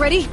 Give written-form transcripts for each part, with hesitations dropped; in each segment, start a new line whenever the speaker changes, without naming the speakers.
already?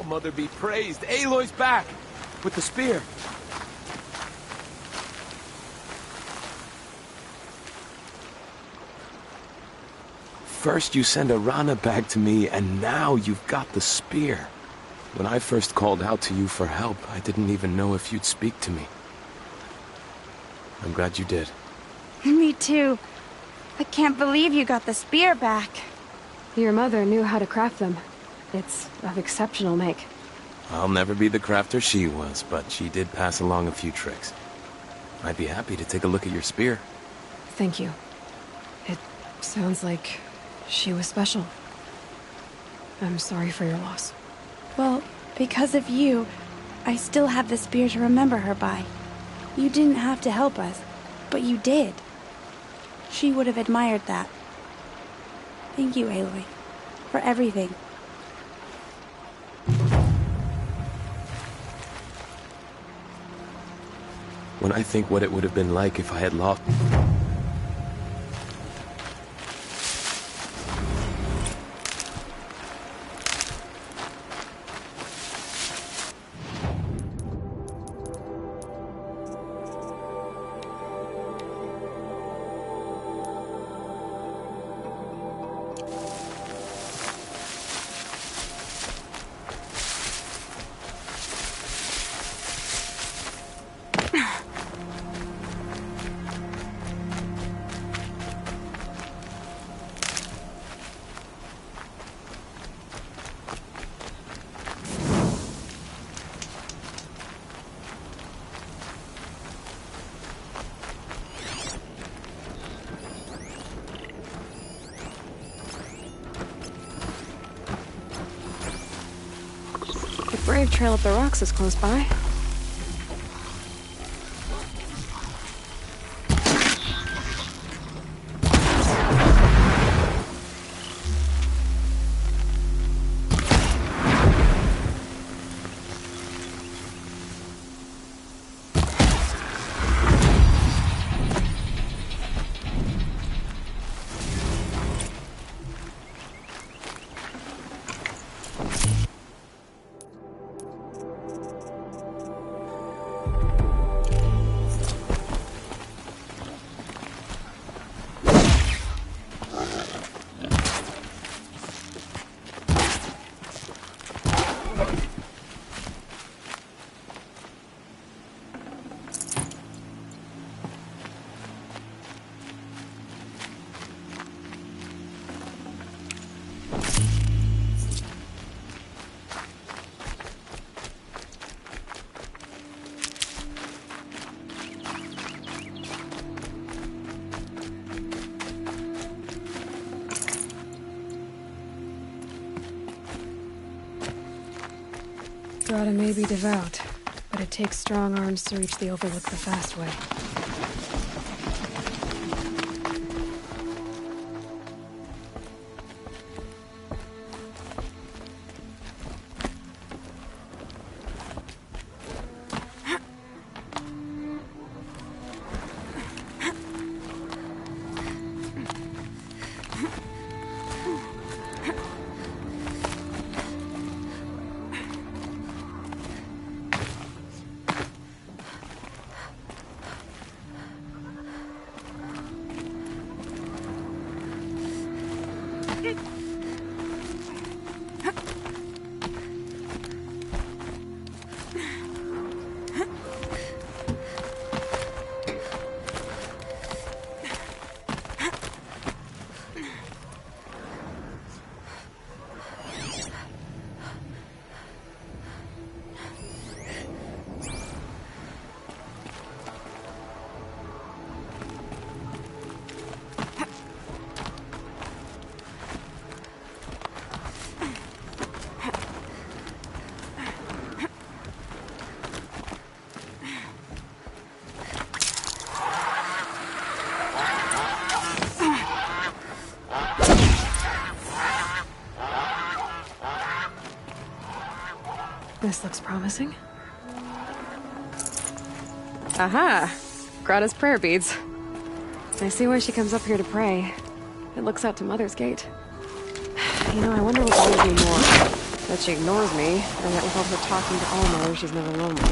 Mother be praised. Aloy's back! With the spear. First you send Arana back to me, and now you've got the spear. When I first called out to you for help, I didn't even know if you'd speak to me. I'm glad you did.
Me too. I can't believe you got the spear back.
Your mother knew how to craft them. It's of exceptional make.
I'll never be the crafter she was, but she did pass along a few tricks. I'd be happy to take a look at your spear.
Thank you. It sounds like she was special. I'm sorry for your loss.
Well, because of you, I still have the spear to remember her by. You didn't have to help us, but you did. She would have admired that. Thank you, Aloy, for everything.
When I think what it would have been like if I had lost...
The Brave Trail up the rocks is close by. Grata may be devout, but it takes strong arms to reach the Overlook the fast way. This looks promising. Aha! Grata's prayer beads. I see why she comes up here to pray. It looks out to Mother's Gate. You know, I wonder what bothers me more. That she ignores me, and that with all her talking to Alma, she's never lonely.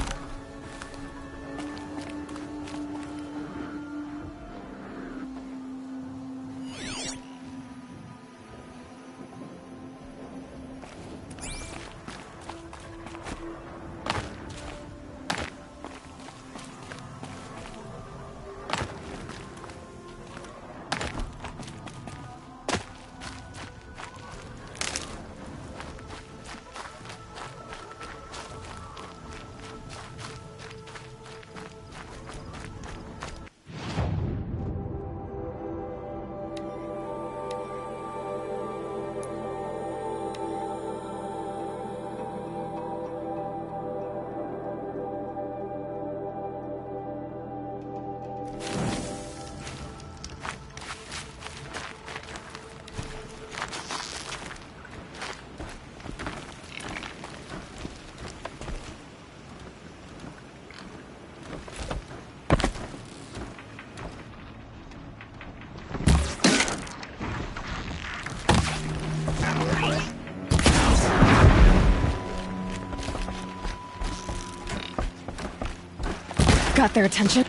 Got their attention.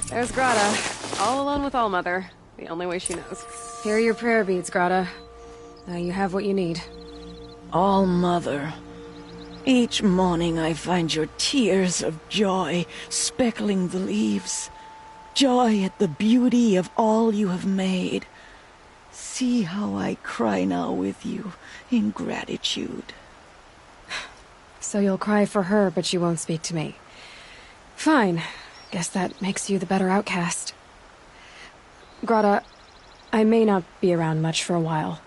There's Grata, all alone with Allmother, the only way she knows. Here are your prayer beads, Grata. Now you have what you need.
All-Mother, each morning I find your tears of joy speckling the leaves. Joy at the beauty of all you have made. See how I cry now with you in gratitude.
So you'll cry for her, but you won't speak to me. Fine. Guess that makes you the better outcast. Grata, I may not be around much for a while.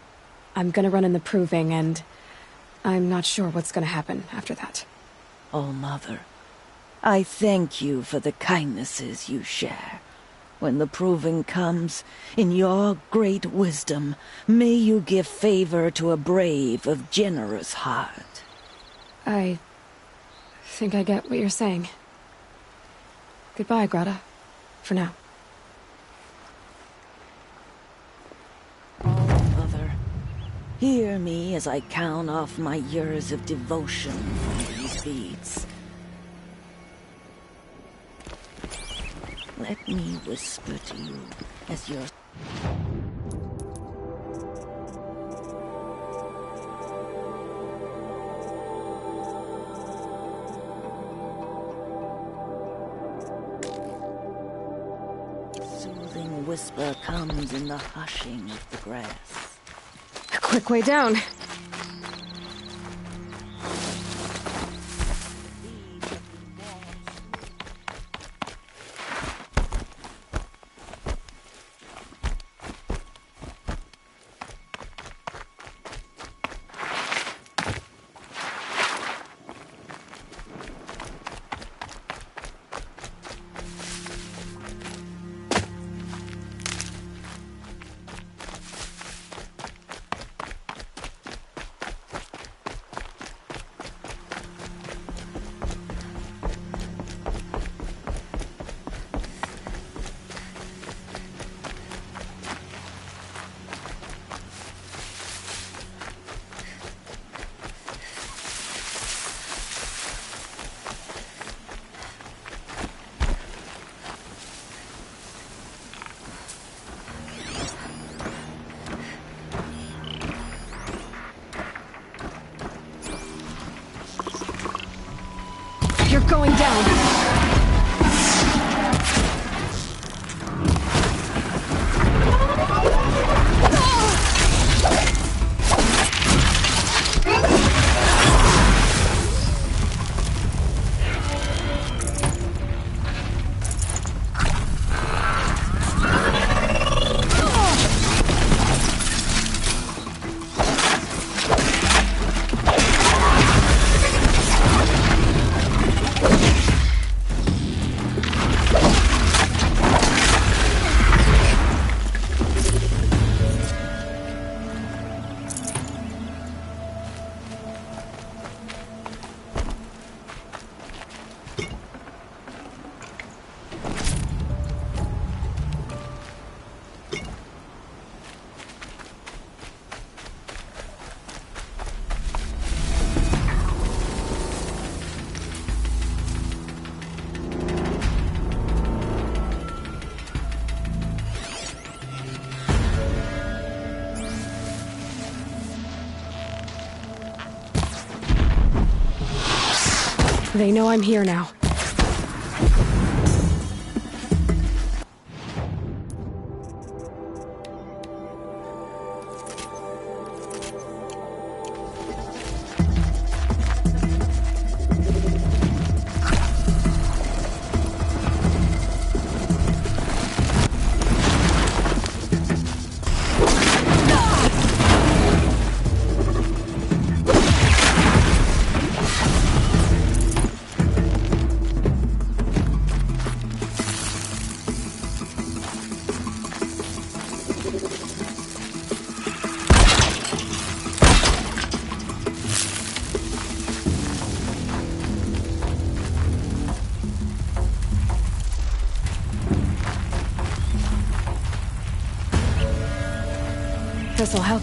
I'm gonna run in the Proving, and I'm not sure what's gonna happen after that.
All-Mother, I thank you for the kindnesses you share. When the proving comes, in your great wisdom, may you give favor to a brave of generous heart.
I think I get what you're saying. Goodbye, Grata. For now.
Mother, hear me as I count off my years of devotion from these beads. Let me whisper to you as your... soothing whisper comes in the hushing of the grass.
A quick way down. You're going down. They know I'm here now. This'll help.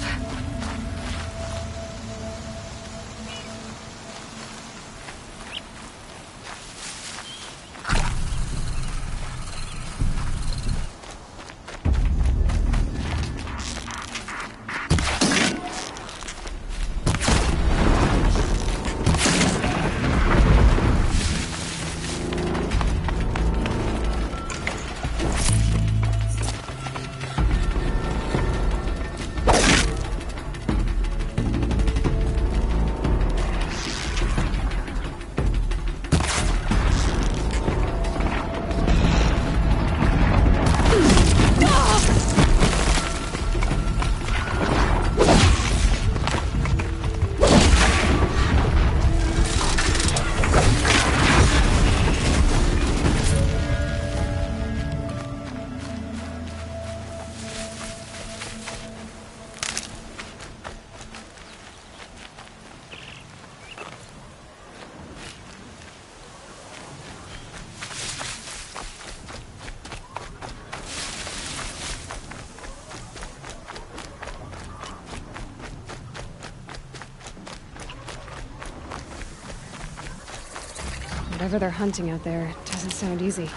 Whatever they're hunting out there, it doesn't sound easy.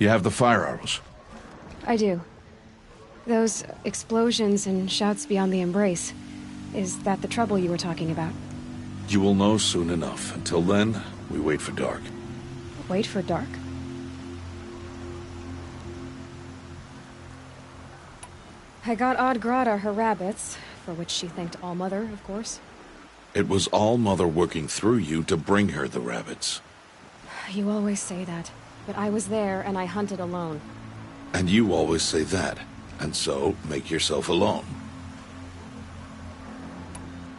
You have the fire arrows.
I do. Those explosions and shouts beyond the embrace. Is that the trouble you were talking about?
You will know soon enough. Until then, we wait for dark.
Wait for dark? I got Odd Grata her rabbits, for which she thanked All-Mother, of course.
It was All-Mother working through you to bring her the rabbits.
You always say that, but I was there and I hunted alone.
And you always say that, and so make yourself alone.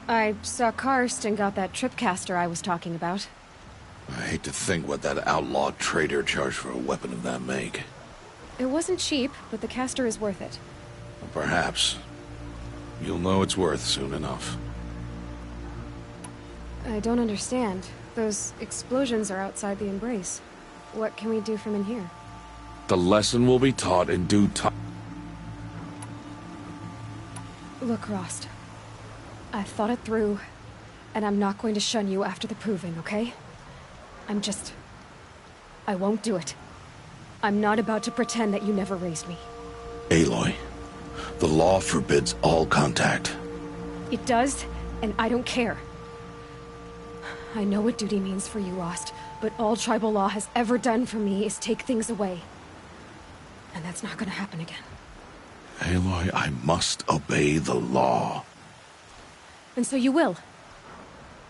I saw Karst and got that tripcaster I was talking about.
I hate to think what that outlaw trader charged for a weapon of that make.
It wasn't cheap, but the caster is worth it.
Perhaps. You'll know it's worth soon enough.
I don't understand. Those explosions are outside the embrace. What can we do from in here?
The lesson will be taught in due time.
Look, Rost. I've thought it through, and I'm not going to shun you after the proving, okay? I won't do it. I'm not about to pretend that you never raised me.
Aloy, the law forbids all contact.
It does, and I don't care. I know what duty means for you, Rost, but all tribal law has ever done for me is take things away. And that's not gonna happen again.
Aloy, I must obey the law.
And so you will.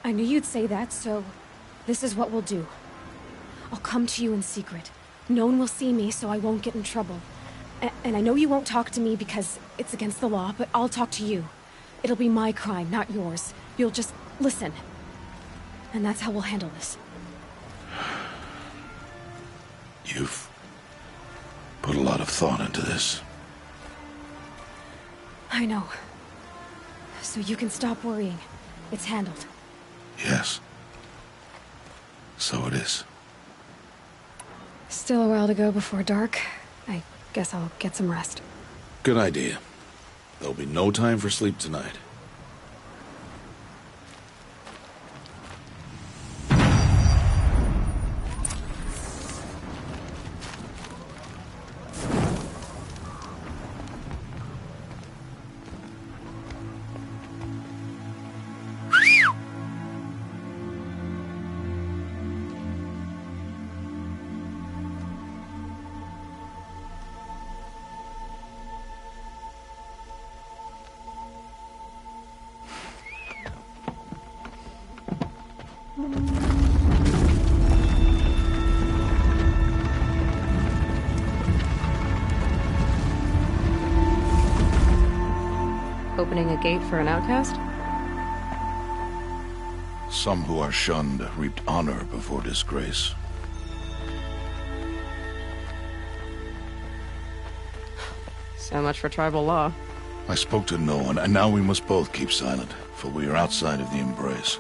I knew you'd say that, so this is what we'll do. I'll come to you in secret. No one will see me, so I won't get in trouble. And I know you won't talk to me because it's against the law, but I'll talk to you. It'll be my crime, not yours. You'll just listen. And that's how we'll handle this.
You've put a lot of thought into this.
I know. So you can stop worrying. It's handled.
Yes. So it is.
Still a while to go before dark. I guess I'll get some rest.
Good idea. There'll be no time for sleep tonight.
Opening a gate for an outcast?
Some who are shunned reaped honor before disgrace.
So much for tribal law.
I spoke to no one, and now we must both keep silent, for we are outside of the embrace.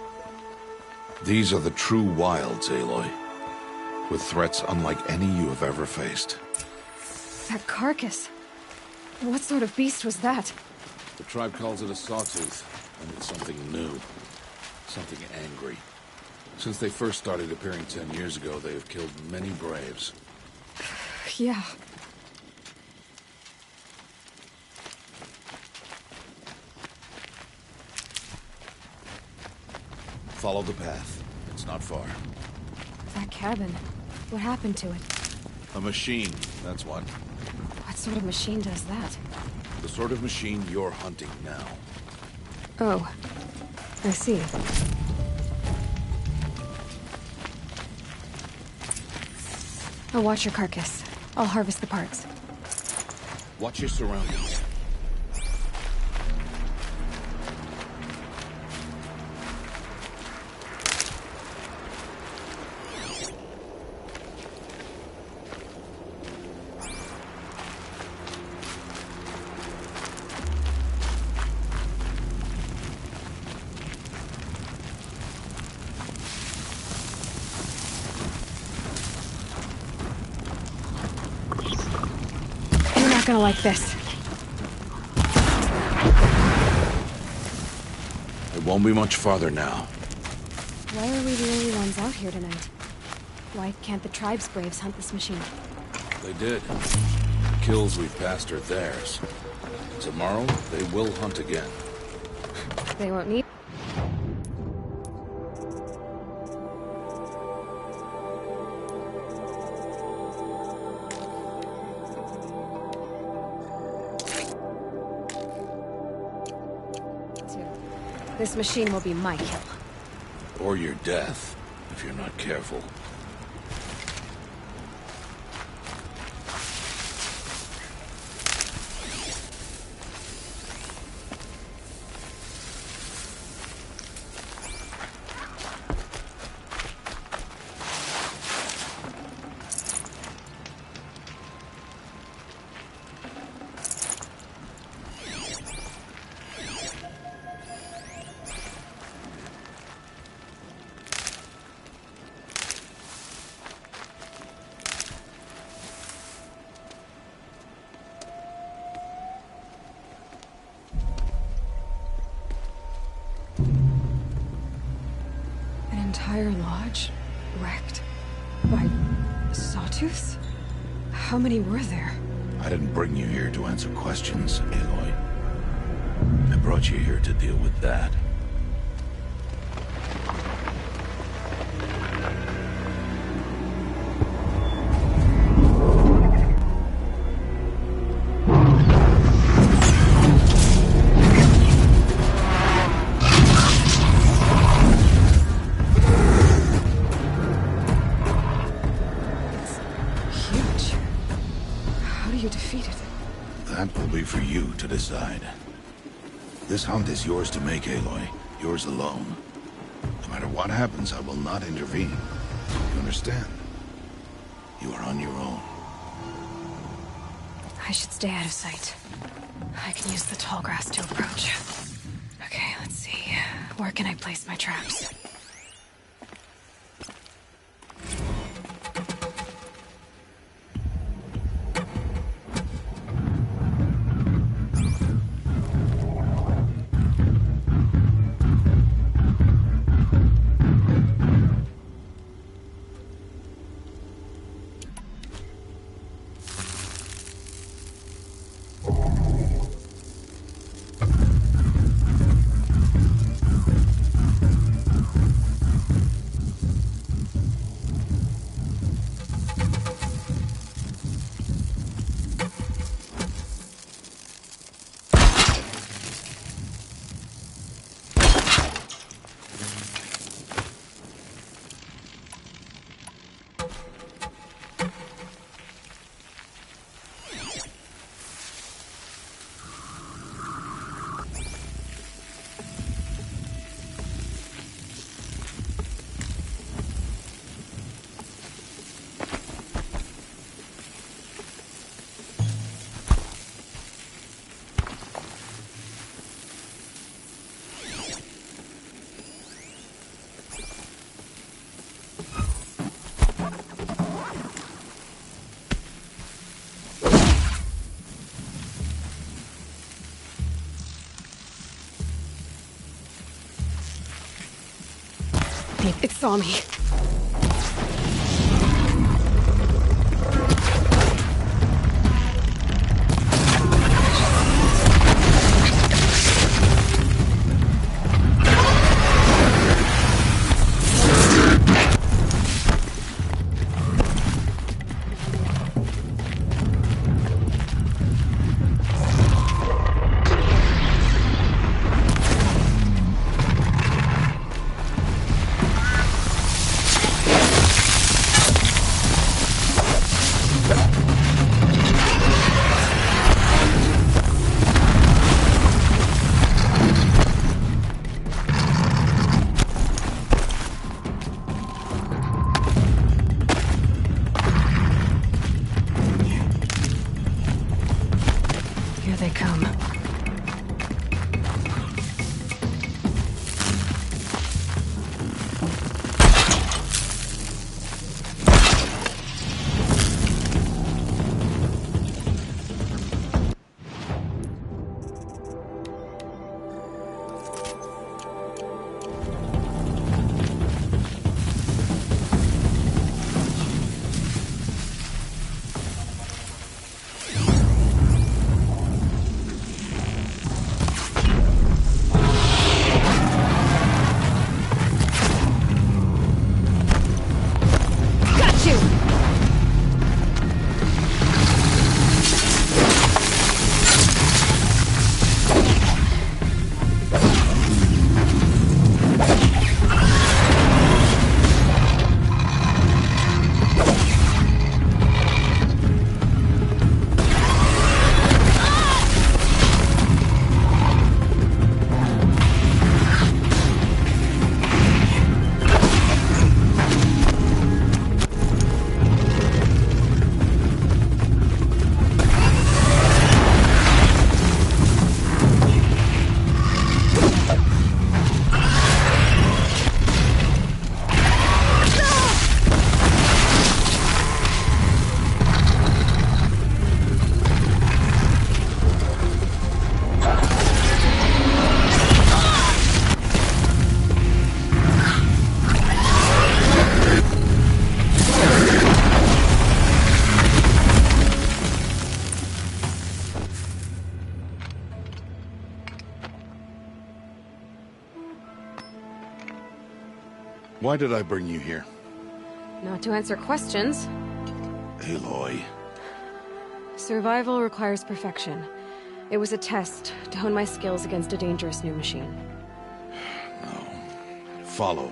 These are the true wilds, Aloy, with threats unlike any you have ever faced.
That carcass. What sort of beast was that?
The tribe calls it a sawtooth, and it's something new. Something angry. Since they first started appearing 10 years ago, they have killed many braves.
Yeah.
Follow the path. It's not far.
That cabin. What happened to it?
A machine, that's what.
What sort of machine does that?
The sort of machine you're hunting now.
Oh. I see. I'll watch your carcass. I'll harvest the parts.
Watch your surroundings.
gonna like this.
It won't be much farther now.
Why are we the only ones out here tonight? Why can't the tribe's braves hunt this machine?
They did. The kills we passed are theirs. Tomorrow, they will hunt again.
They won't need... This machine will be my kill.
Or your death, if you're not careful.
Entire lodge wrecked by sawtooths? How many were there?
I didn't bring you here to answer questions, Aloy. I brought you here to deal with that. That will be for you to decide. This hunt is yours to make, Aloy. Yours alone. No matter what happens, I will not intervene. You understand? You are on your own.
I should stay out of sight. I can use the tall grass to approach. Okay, let's see. Where can I place my traps? It saw me. They come.
Why did I bring you here?
Not to answer questions.
Aloy.
Survival requires perfection. It was a test to hone my skills against a dangerous new machine.
No. Follow.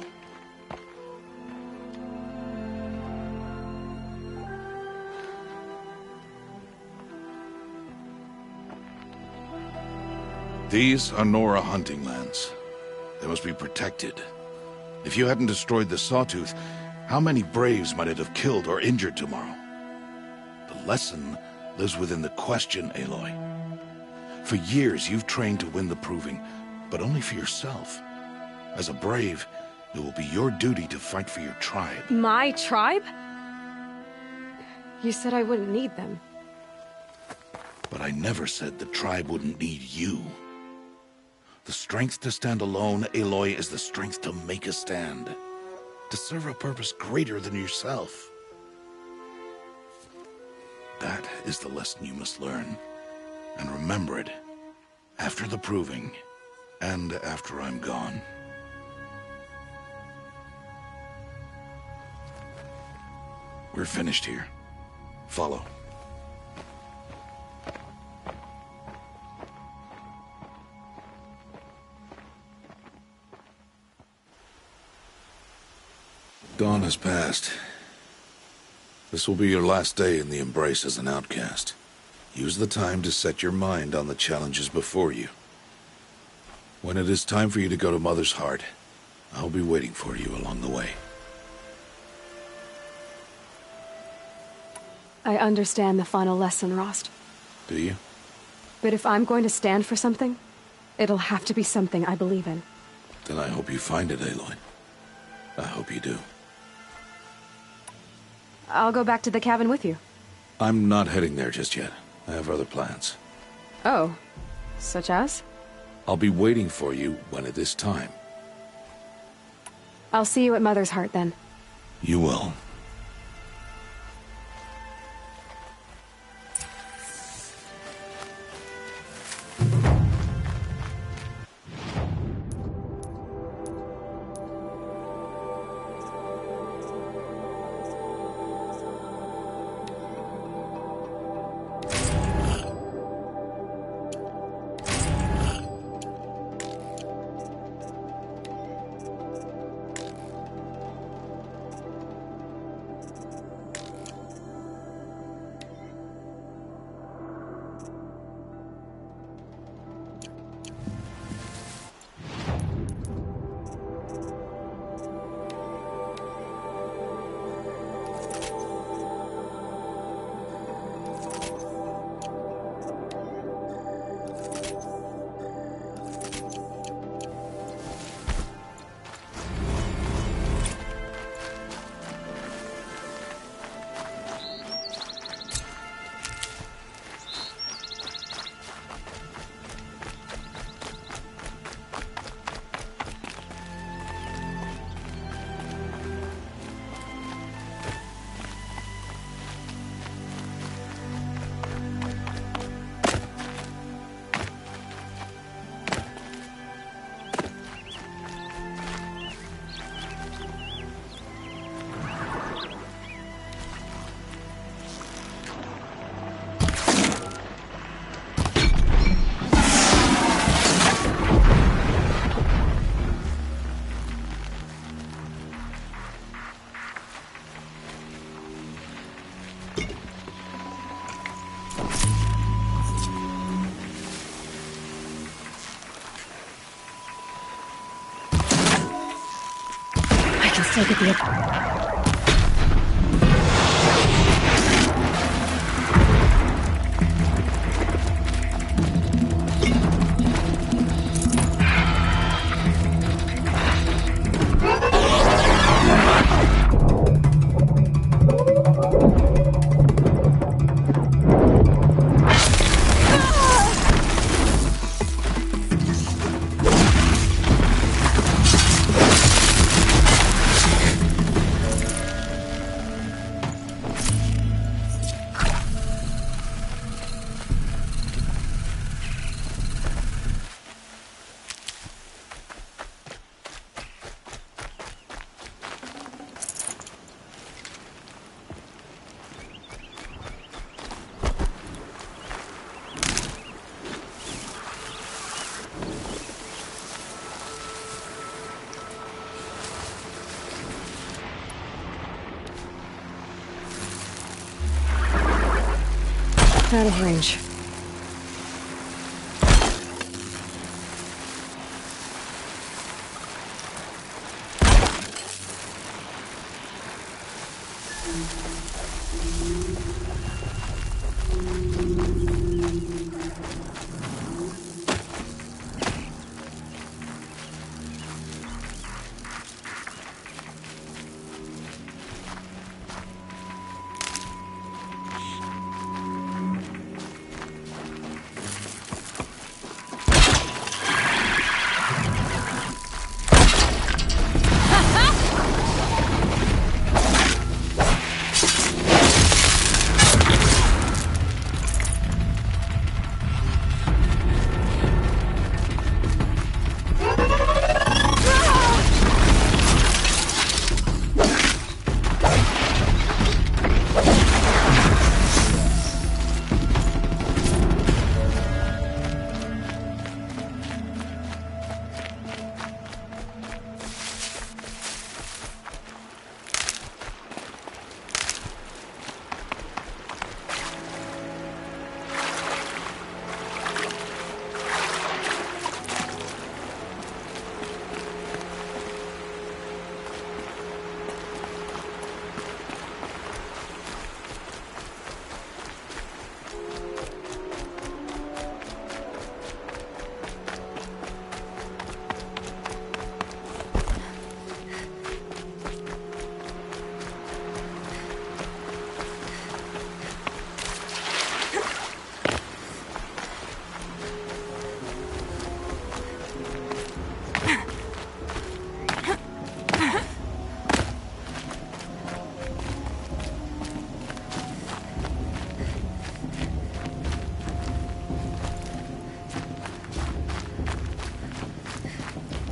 These are Nora hunting lands. They must be protected. If you hadn't destroyed the Sawtooth, how many Braves might it have killed or injured tomorrow? The lesson lives within the question, Aloy. For years, you've trained to win the Proving, but only for yourself. As a Brave, it will be your duty to fight for your tribe.
My tribe? You said I wouldn't need them.
But I never said the tribe wouldn't need you. The strength to stand alone, Aloy, is the strength to make a stand. To serve a purpose greater than yourself. That is the lesson you must learn. And remember it. After the Proving. And after I'm gone. We're finished here. Follow. Dawn has passed. This will be your last day in the Embrace as an outcast. Use the time to set your mind on the challenges before you. When it is time for you to go to Mother's Heart, I'll be waiting for you along the way.
I understand the final lesson, Rost.
Do you?
But if I'm going to stand for something, it'll have to be something I believe in.
Then I hope you find it, Aloy. I hope you do.
I'll go back to the cabin with you.
I'm not heading there just yet. I have other plans.
Oh, such as?
I'll be waiting for you when it is time.
I'll see you at Mother's Heart then.
You will.
Still get the... out of range.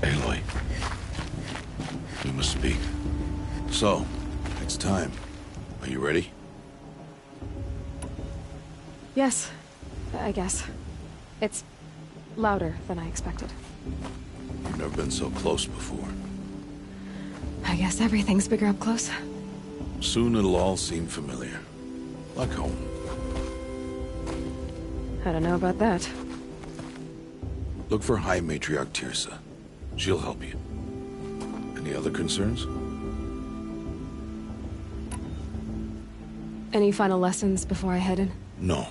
Aloy. We must speak. So, it's time. Are you ready?
Yes, I guess. It's louder than I expected.
You've never been so close before.
I guess everything's bigger up close.
Soon it'll all seem familiar. Like home.
I don't know about that.
Look for High Matriarch Teersa. She'll help you. Any other concerns?
Any final lessons before I head in?
No.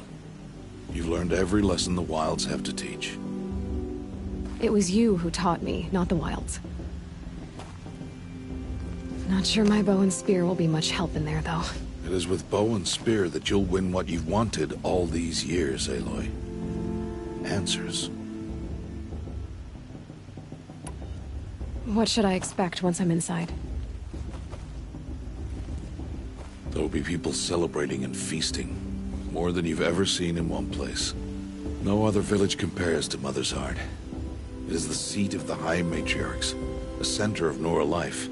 You've learned every lesson the Wilds have to teach.
It was you who taught me, not the Wilds. Not sure my bow and spear will be much help in there, though.
It is with bow and spear that you'll win what you've wanted all these years, Aloy. Answers.
What should I expect once I'm inside?
There will be people celebrating and feasting. More than you've ever seen in one place. No other village compares to Mother's Heart. It is the seat of the High Matriarchs, a center of Nora life,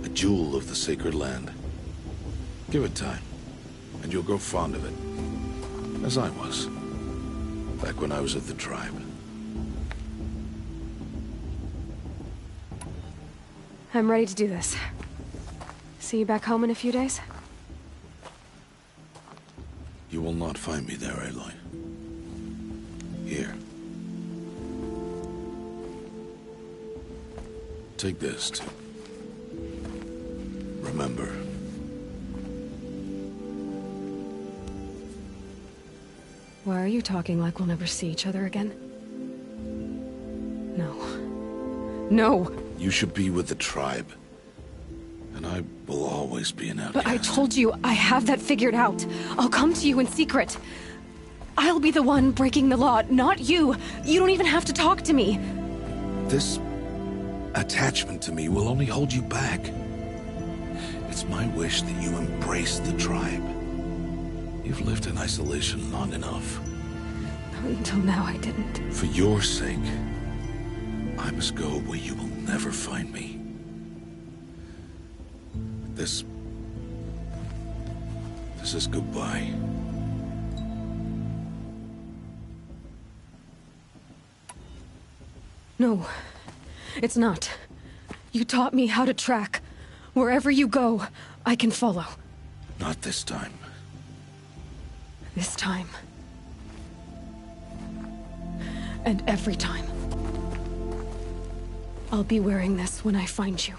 a jewel of the sacred land. Give it time, and you'll grow fond of it. As I was, back when I was at the tribe.
I'm ready to do this. See you back home in a few days?
You will not find me there, Aloy. Here. Take this, too. Remember.
Why are you talking like we'll never see each other again? No. No!
You should be with the tribe. And I will always be an outcast.
But I told you, I have that figured out. I'll come to you in secret. I'll be the one breaking the law, not you. You don't even have to talk to me.
This attachment to me will only hold you back. It's my wish that you embrace the tribe. You've lived in isolation long enough.
Until now, I didn't.
For your sake, I must go where you will never find me. This is goodbye.
No, it's not. You taught me how to track. Wherever you go, I can follow.
Not this time.
This time, And every time. I'll be wearing this when I find you.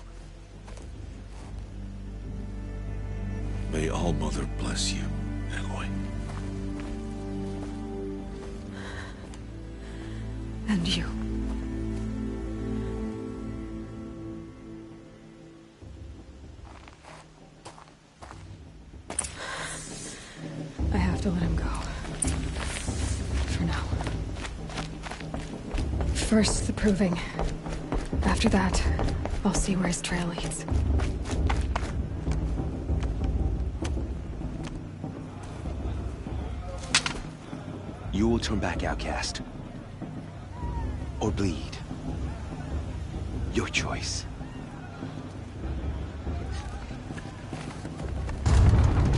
May All-Mother bless you, Aloy.
And you. I have to let him go. For now. First, the proving. After that, I'll see where his trail leads.
You will turn back, outcast. Or bleed. Your choice.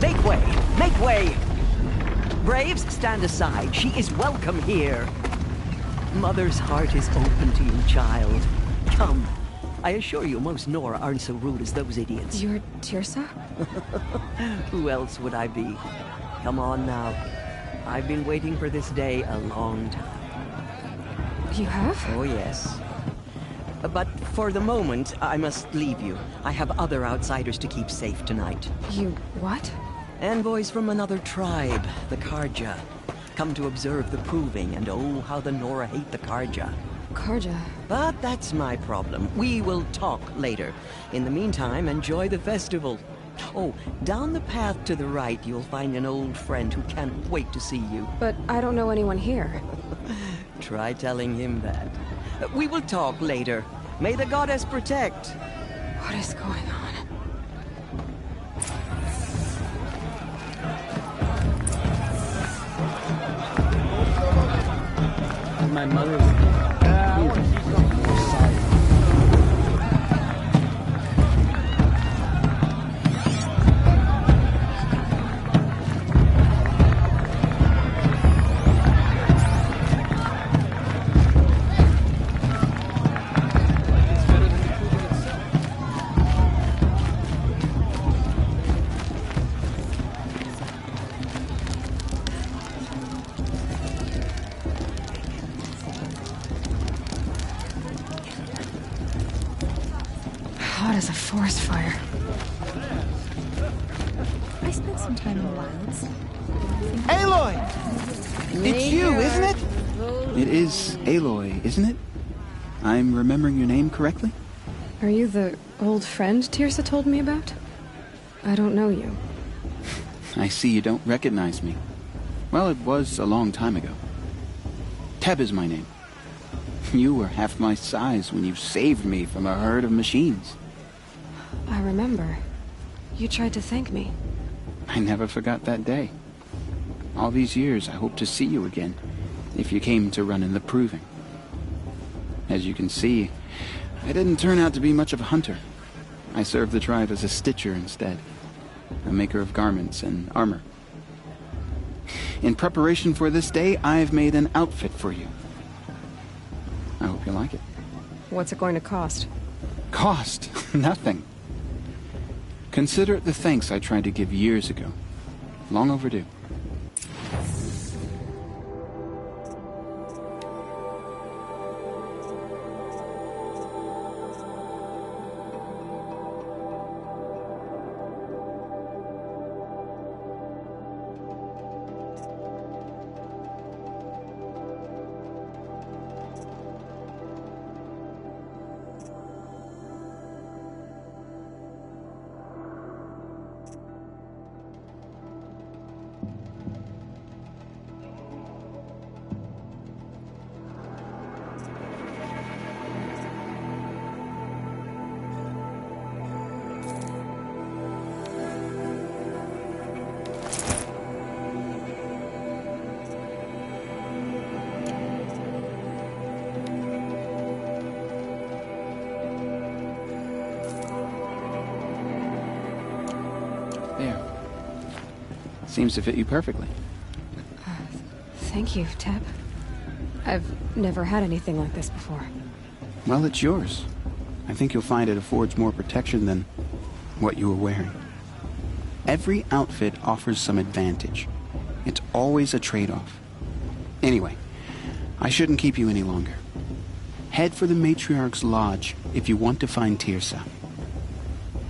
Make way! Make way! Braves, stand aside. She is welcome here. Mother's heart is open to you, child. Come. I assure you, most Nora aren't so rude as those idiots.
You're Teersa?
Who else would I be? Come on now. I've been waiting for this day a long time.
You have?
Oh, yes. But for the moment, I must leave you. I have other outsiders to keep safe tonight.
You what?
Envoys from another tribe, the Carja. Come to observe the proving, and oh, how the Nora hate the Carja.
Carja.
But that's my problem. We will talk later. In the meantime, enjoy the festival. Oh, down the path to the right, you'll find an old friend who can't wait to see you.
But I don't know anyone here.
Try telling him that. We will talk later. May the goddess protect.
What is going on?
My mother's... I want to see something more solid. It's better than the proving itself.
Hot as a forest fire.
I spent some time in the wilds.
Aloy! It's you, isn't it?
It is Aloy, isn't it? I'm remembering your name correctly?
Are you the old friend Teersa told me about? I don't know you.
I see you don't recognize me. Well, it was a long time ago. Teb is my name. You were half my size when you saved me from a herd of machines.
I remember. You tried to thank me.
I never forgot that day. All these years, I hope to see you again, if you came to run in the proving. As you can see, I didn't turn out to be much of a hunter. I served the tribe as a stitcher instead, a maker of garments and armor. In preparation for this day, I've made an outfit for you. I hope you like it.
What's it going to cost?
Cost? Nothing. Consider it the thanks I tried to give years ago. Long overdue. There. Seems to fit you perfectly.
Thank you, Teb. I've never had anything like this before.
Well, it's yours. I think you'll find it affords more protection than what you were wearing. Every outfit offers some advantage. It's always a trade-off. Anyway, I shouldn't keep you any longer. Head for the Matriarch's Lodge if you want to find Tirsa.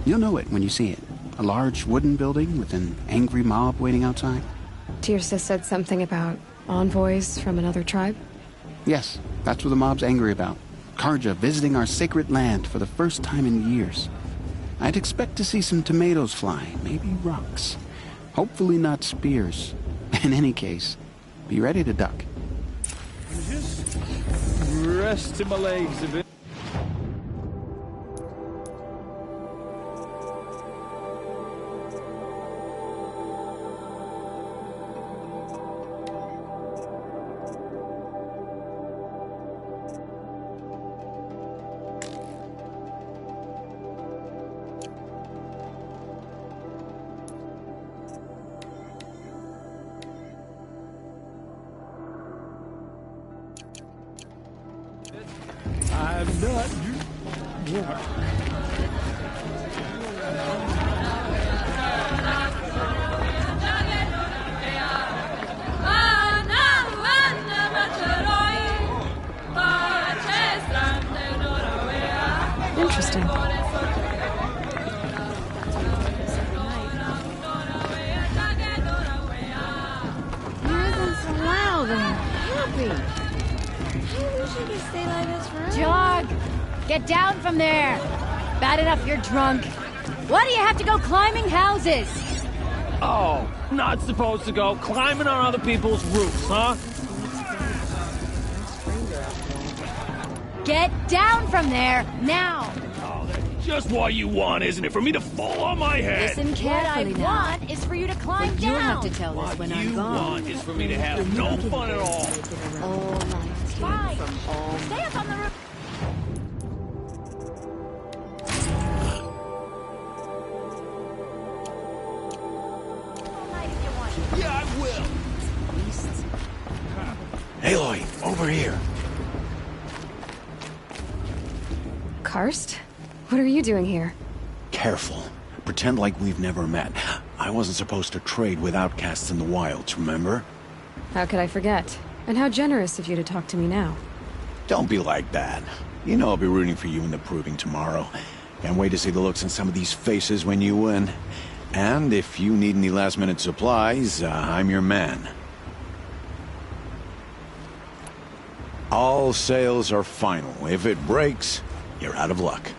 You'll know it when you see it. A large wooden building with an angry mob waiting outside.
Tirsa said something about envoys from another tribe?
Yes, that's what the mob's angry about. Carja visiting our sacred land for the first time in years. I'd expect to see some tomatoes fly, maybe rocks. Hopefully not spears. In any case, be ready to duck.
Just resting my legs a bit. I'm not drunk.
Interesting.
Everything's so loud and happy. I wish I could stay like this forever. Jog! Get down from there! Bad enough you're drunk. Why do you have to go climbing houses?
Oh, not supposed to go climbing on other people's roofs, huh?
Get down from there, now!
Oh, that's just what you want, isn't it? For me to fall on my head?
Listen carefully now. What I want is for you to climb down.
You'll have to tell us when I'm gone.
What you want is for me to have no fun at all.
All night.
Fine. Stay up on the roof.
Yeah, I will.
Aloy, over here.
Karst? What are you doing here?
Careful. Pretend like we've never met. I wasn't supposed to trade with outcasts in the wilds, remember?
How could I forget? And how generous of you to talk to me now.
Don't be like that. You know I'll be rooting for you in the proving tomorrow. Can't wait to see the looks on some of these faces when you win. And if you need any last-minute supplies, I'm your man. All sales are final. If it breaks, you're out of luck.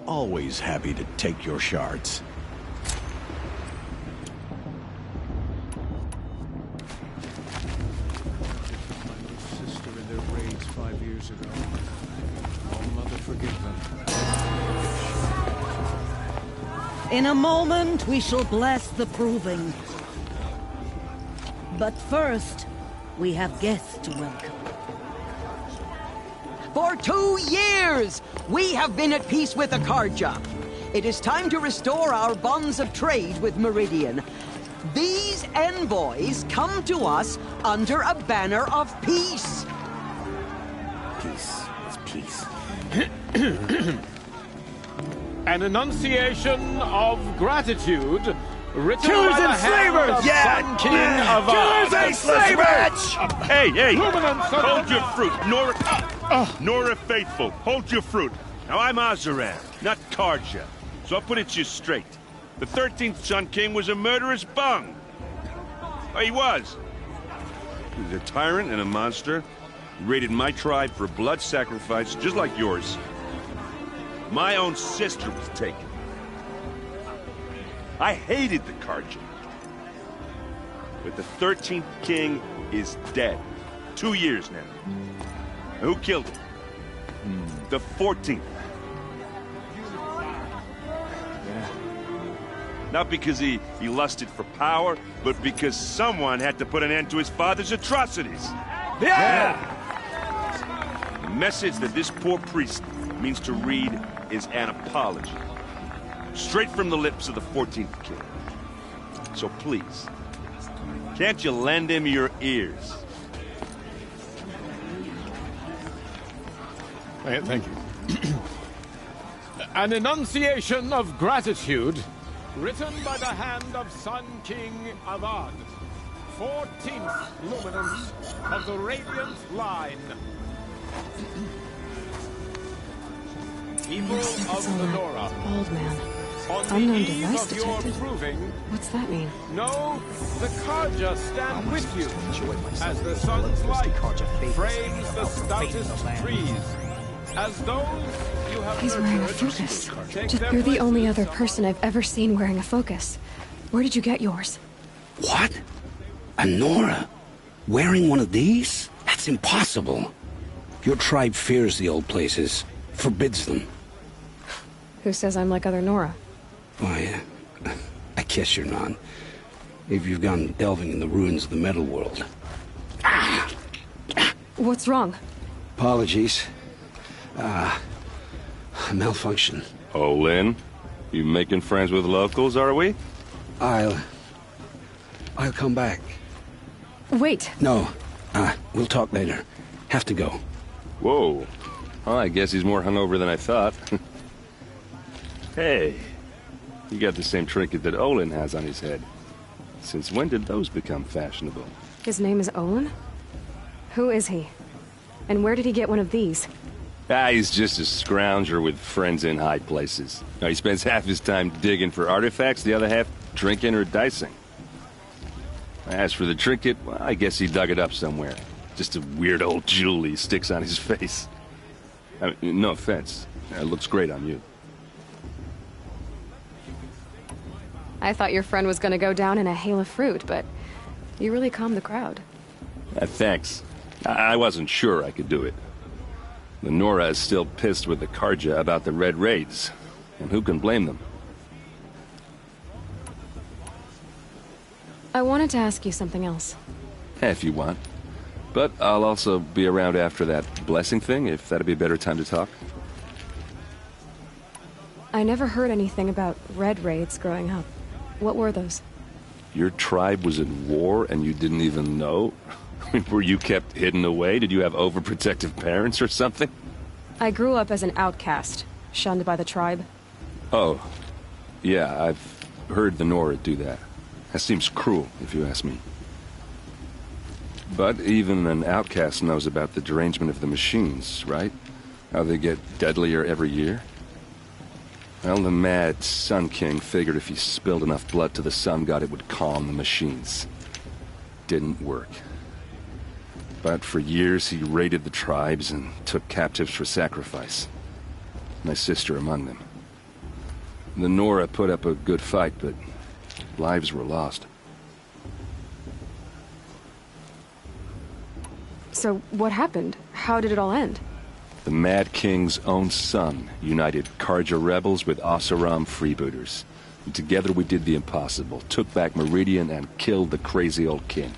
Always happy to take your shards.
My sister in their raids 5 years ago. Oh, Mother, forgive them.
In a moment, we shall bless the proving. But first, we have guests to welcome.
For 2 years, we have been at peace with the Carja. It is time to restore our bonds of trade with Meridian. These envoys come to us under a banner of peace.
Peace is peace.
An enunciation of gratitude written
Killers
by the
and
hand
slavers!
of
Yeah!
Sun King of
Killers and slavers!
Hey,
Luminance
hold your fruit, Nora. Nora Faithful, hold your fruit. Now I'm Oseram, not Karja. So I'll put it to you straight. The 13th Sun King was a murderous bung. Oh, he was. He was a tyrant and a monster. He raided my tribe for blood sacrifice, just like yours. My own sister was taken. I hated the Karja. But the 13th King is dead. 2 years now. Who killed him? The 14th. Not because he lusted for power, but because someone had to put an end to his father's atrocities. Yeah! The message that this poor priest means to read is an apology. Straight from the lips of the 14th King. So please, can't you lend him your ears?
Thank you. An enunciation of gratitude, written by the hand of Sun King Avad, 14th luminance of the Radiant Line. People of the Nora.
Old man.
On the
Unknown
eve
device
of your
detected.
proving,
What's that mean?
know the Karja stand with you as the sun's light frames the stoutest trees. As those you have
He's wearing a
nurtured,
focus.
take their
You're the only
places.
other person I've ever seen wearing a focus. Where did you get yours?
What? A Nora? Wearing one of these? That's impossible. Your tribe fears the old places, forbids them.
Who says I'm like other Nora?
Why, I guess you're not. If you've gone delving in the ruins of the metal world.
What's wrong?
Apologies. Malfunction.
Oh, Lynn? You making friends with locals, are we?
I'll come back.
Wait.
No. We'll talk later. Have to go.
Whoa. Well, I guess he's more hungover than I thought. Hey, you got the same trinket that Olin has on his head. Since when did those become fashionable?
His name is Olin? Who is he? And where did he get one of these?
He's just a scrounger with friends in high places. Now, he spends half his time digging for artifacts, the other half drinking or dicing. As for the trinket, well, I guess he dug it up somewhere. Just a weird old jewel he sticks on his face. I mean, no offense. It looks great on you.
I thought your friend was gonna go down in a hail of fruit, but you really calmed the crowd.
Thanks. I wasn't sure I could do it. The Nora is still pissed with the Karja about the Red Raids, and who can blame them?
I wanted to ask you something else.
If you want. But I'll also be around after that blessing thing, if that'd be a better time to talk.
I never heard anything about Red Raids growing up. What were those?
Your tribe was in war and you didn't even know? Were you kept hidden away? Did you have overprotective parents or something?
I grew up as an outcast, shunned by the tribe.
Oh, yeah, I've heard the Nora do that. That seems cruel, if you ask me. But even an outcast knows about the derangement of the machines, right? How they get deadlier every year? Well, the mad Sun King figured if he spilled enough blood to the Sun God, it would calm the machines. Didn't work. But for years, he raided the tribes and took captives for sacrifice. My sister among them. The Nora put up a good fight, but lives were lost.
So, what happened? How did it all end?
The Mad King's own son united Karja rebels with Oseram freebooters. And together we did the impossible, took back Meridian and killed the crazy old king.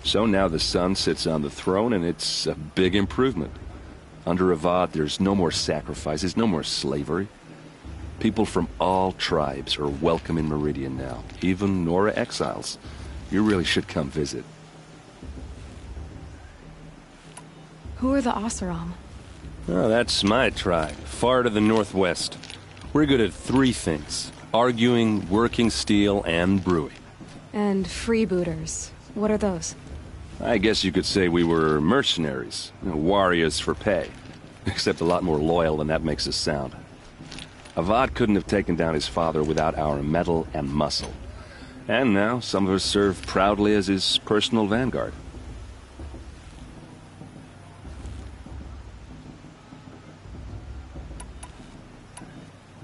So now the Sun sits on the throne and it's a big improvement. Under Avad, there's no more sacrifices, no more slavery. People from all tribes are welcome in Meridian now, even Nora exiles. You really should come visit.
Who are the Oseram?
Oh, that's my tribe, far to the northwest. We're good at three things: arguing, working steel, and brewing.
And freebooters. What are those?
I guess you could say we were mercenaries, warriors for pay. except a lot more loyal than that makes us sound. Avad couldn't have taken down his father without our metal and muscle. And now, some of us serve proudly as his personal vanguard.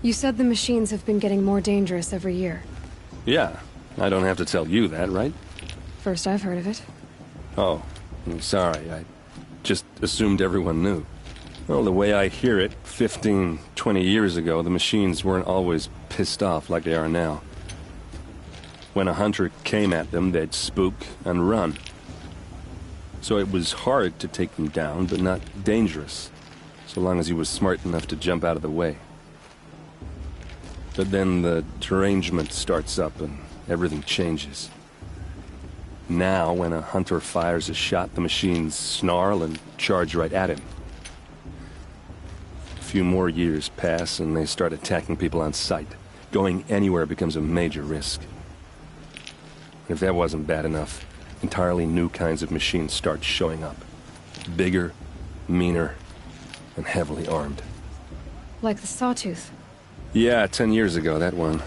You said the machines have been getting more dangerous every year.
Yeah, I don't have to tell you that, right?
First I've heard of it.
Oh, I'm sorry. I just assumed everyone knew. Well, the way I hear it, 15, 20 years ago, the machines weren't always pissed off like they are now. When a hunter came at them, they'd spook and run. So it was hard to take them down, but not dangerous, so long as he was smart enough to jump out of the way. But then the derangement starts up and everything changes. Now, when a hunter fires a shot, the machines snarl and charge right at him. A few more years pass and they start attacking people on sight. Going anywhere becomes a major risk. If that wasn't bad enough, entirely new kinds of machines start showing up. Bigger, meaner, and heavily armed.
Like the Sawtooth.
Yeah, 10 years ago, that one.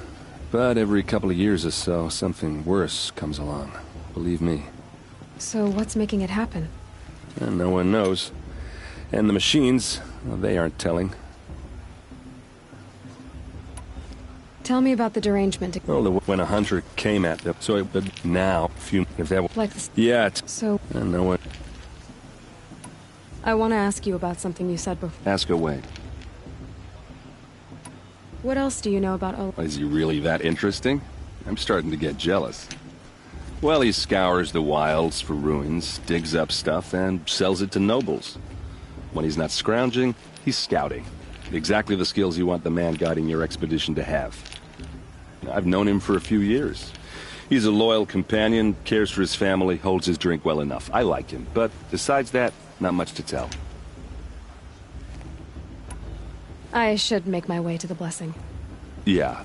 But every couple of years or so, something worse comes along. Believe me.
So what's making it happen?
And no one knows. And the machines, well, they aren't telling.
Tell me about the derangement.
Well, when a hunter came at them, so it would now, if that
like this.
Yeah,
so...
And no one...
I want to ask you about something you said before.
Ask away.
What else do you know about
Is he really that interesting? I'm starting to get jealous. Well, he scours the wilds for ruins, digs up stuff, and sells it to nobles. When he's not scrounging, he's scouting. Exactly the skills you want the man guiding your expedition to have. I've known him for a few years. He's a loyal companion, cares for his family, holds his drink well enough. I like him, but besides that, not much to tell.
I should make my way to the blessing.
Yeah.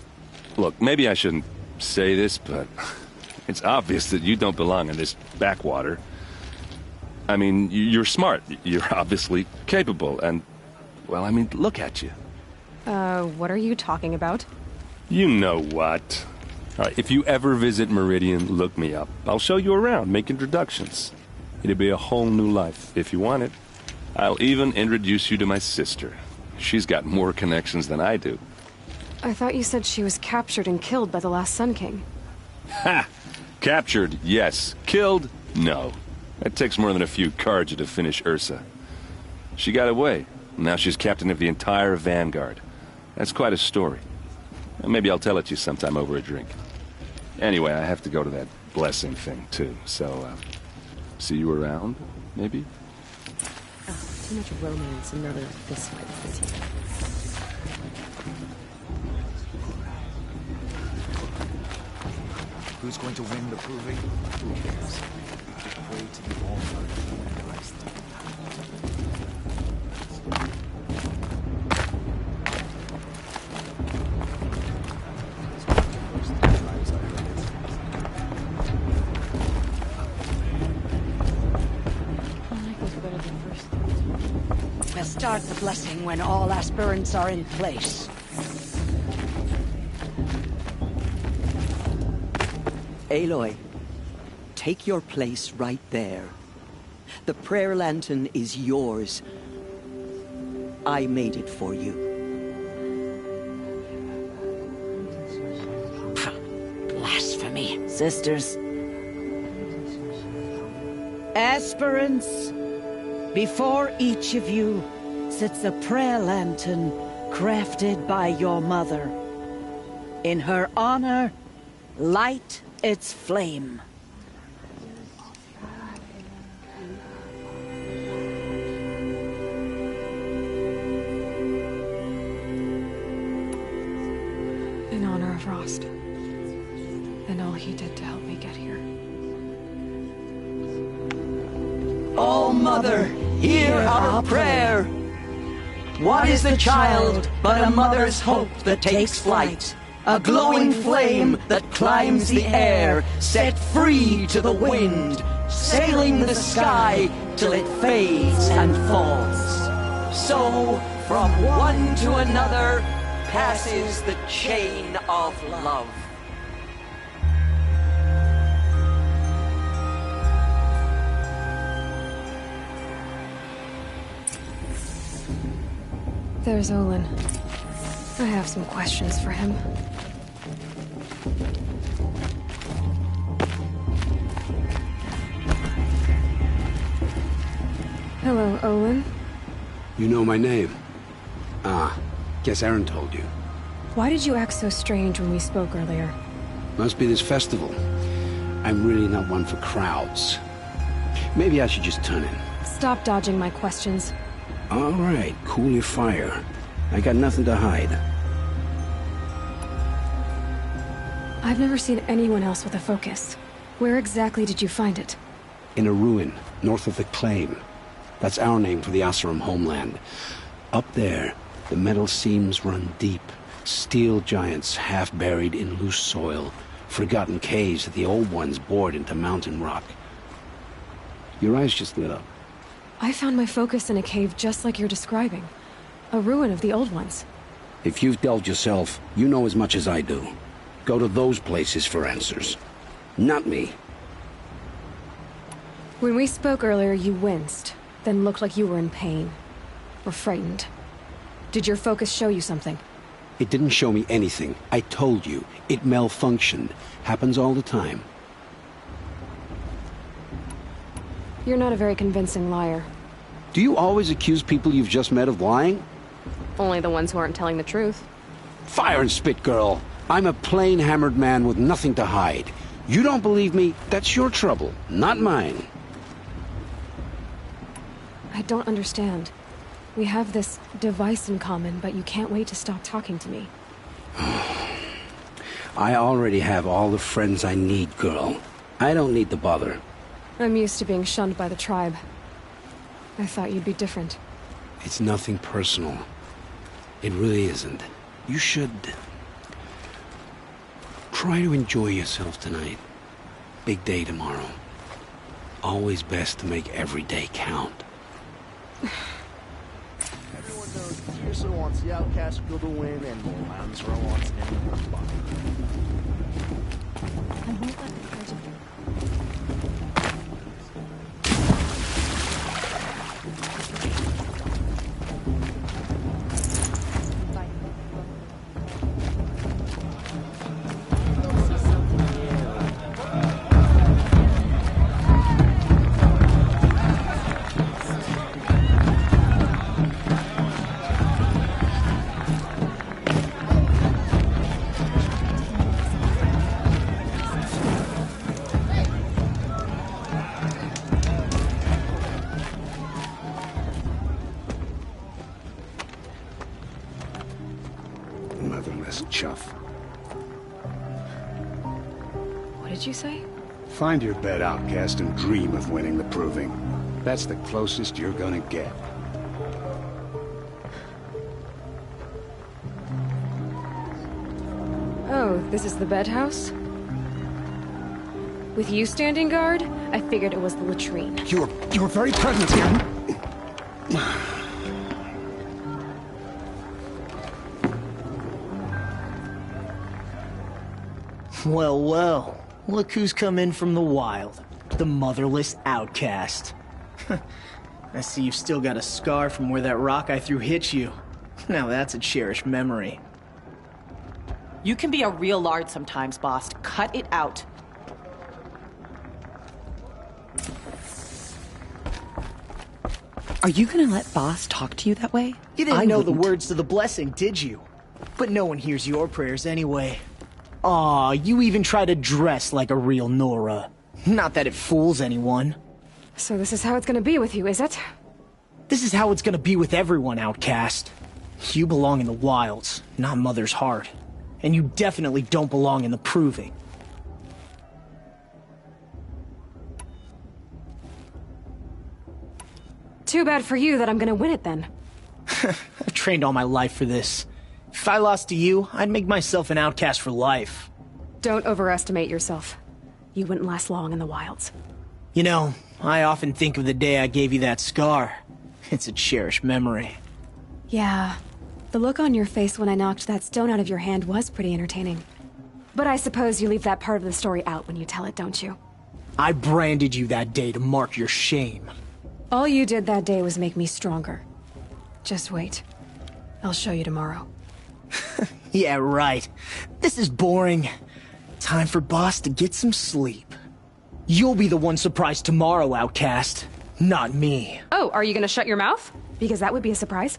Look, maybe I shouldn't say this, but it's obvious that you don't belong in this backwater. I mean, you're smart. You're obviously capable, and, well, I mean, look at you.
What are you talking about?
You know what. All right, if you ever visit Meridian, look me up. I'll show you around, make introductions. It'll be a whole new life, if you want it. I'll even introduce you to my sister. She's got more connections than I do.
I thought you said she was captured and killed by the last Sun King.
Ha! Captured, yes. Killed, no. It takes more than a few Carja to finish Ursa. She got away. Now she's captain of the entire Vanguard. That's quite a story. Maybe I'll tell it to you sometime over a drink. Anyway, I have to go to that blessing thing, too. So, see you around, maybe?
Too much romance and another fistfight this year.
Who's going to win the proving? Who cares? Just pray to the All-Mother and Christ.
We'll start the blessing when all aspirants are in place.
Aloy, take your place right there. The prayer lantern is yours. I made it for you.
Blasphemy. Sisters. Aspirants, before each of you sits a prayer lantern crafted by your mother. In her honor, light its flame.
In honor of Rost. And all he did to help me get here.
All Mother, hear our prayer. What is the child but a mother's hope that takes flight? A glowing flame that climbs the air, set free to the wind, sailing the sky till it fades and falls. So, from one to another passes the chain of love.
There's Olin. I have some questions for him. Hello, Olin.
You know my name? Ah, guess Aaron told you.
Why did you act so strange when we spoke earlier?
Must be this festival. I'm really not one for crowds. Maybe I should just turn in.
Stop dodging my questions.
All right, cool your fire. I got nothing to hide.
I've never seen anyone else with a focus. Where exactly did you find it?
In a ruin, north of the Claim. That's our name for the Oseram homeland. Up there, the metal seams run deep. Steel giants half buried in loose soil. Forgotten caves that the old ones bored into mountain rock. Your eyes just lit up.
I found my focus in a cave just like you're describing. A ruin of the old ones.
If you've delved yourself, you know as much as I do. Go to those places for answers. Not me.
When we spoke earlier, you winced, then looked like you were in pain. Or frightened. Did your focus show you something?
It didn't show me anything. I told you. It malfunctioned. Happens all the time.
You're not a very convincing liar.
Do you always accuse people you've just met of lying?
Only the ones who aren't telling the truth.
Fire and spit, girl. I'm a plain hammered man with nothing to hide. You don't believe me? That's your trouble, not mine.
I don't understand. We have this device in common, but you can't wait to stop talking to me.
I already have all the friends I need, girl. I don't need the bother.
I'm used to being shunned by the tribe. I thought you'd be different.
It's nothing personal. It really isn't. You should... try to enjoy yourself tonight. Big day tomorrow. Always best to make every day count.
Everyone knows Tirso wants the outcast girl to win, and Lansra wants him to buy.
Motherless chuff.
What did you say?
Find your bed, outcast, and dream of winning the Proving. That's the closest you're gonna get.
Oh, this is the bed house? With you standing guard, I figured it was the latrine.
Your very presence here.
Well, well. Look who's come in from the wild. The motherless outcast. I see you've still got a scar from where that rock I threw hit you. Now that's a cherished memory.
You can be a real lard sometimes, boss. Cut it out. Are you gonna let boss talk to you that way?
You didn't know the words to the blessing, did you? But no one hears your prayers anyway. Aw, you even try to dress like a real Nora. Not that it fools anyone.
So this is how it's gonna be with you, is it?
This is how it's gonna be with everyone, outcast. You belong in the wilds, not Mother's heart. And you definitely don't belong in the Proving.
Too bad for you that I'm gonna win it then.
I've trained all my life for this. If I lost to you, I'd make myself an outcast for life.
Don't overestimate yourself. You wouldn't last long in the wilds.
You know, I often think of the day I gave you that scar. It's a cherished memory.
Yeah. The look on your face when I knocked that stone out of your hand was pretty entertaining. But I suppose you leave that part of the story out when you tell it, don't you?
I branded you that day to mark your shame.
All you did that day was make me stronger. Just wait. I'll show you tomorrow.
Yeah, right. This is boring. Time for Boss to get some sleep. You'll be the one surprised tomorrow, Outcast. Not me.
Oh, are you gonna shut your mouth? Because that would be a surprise.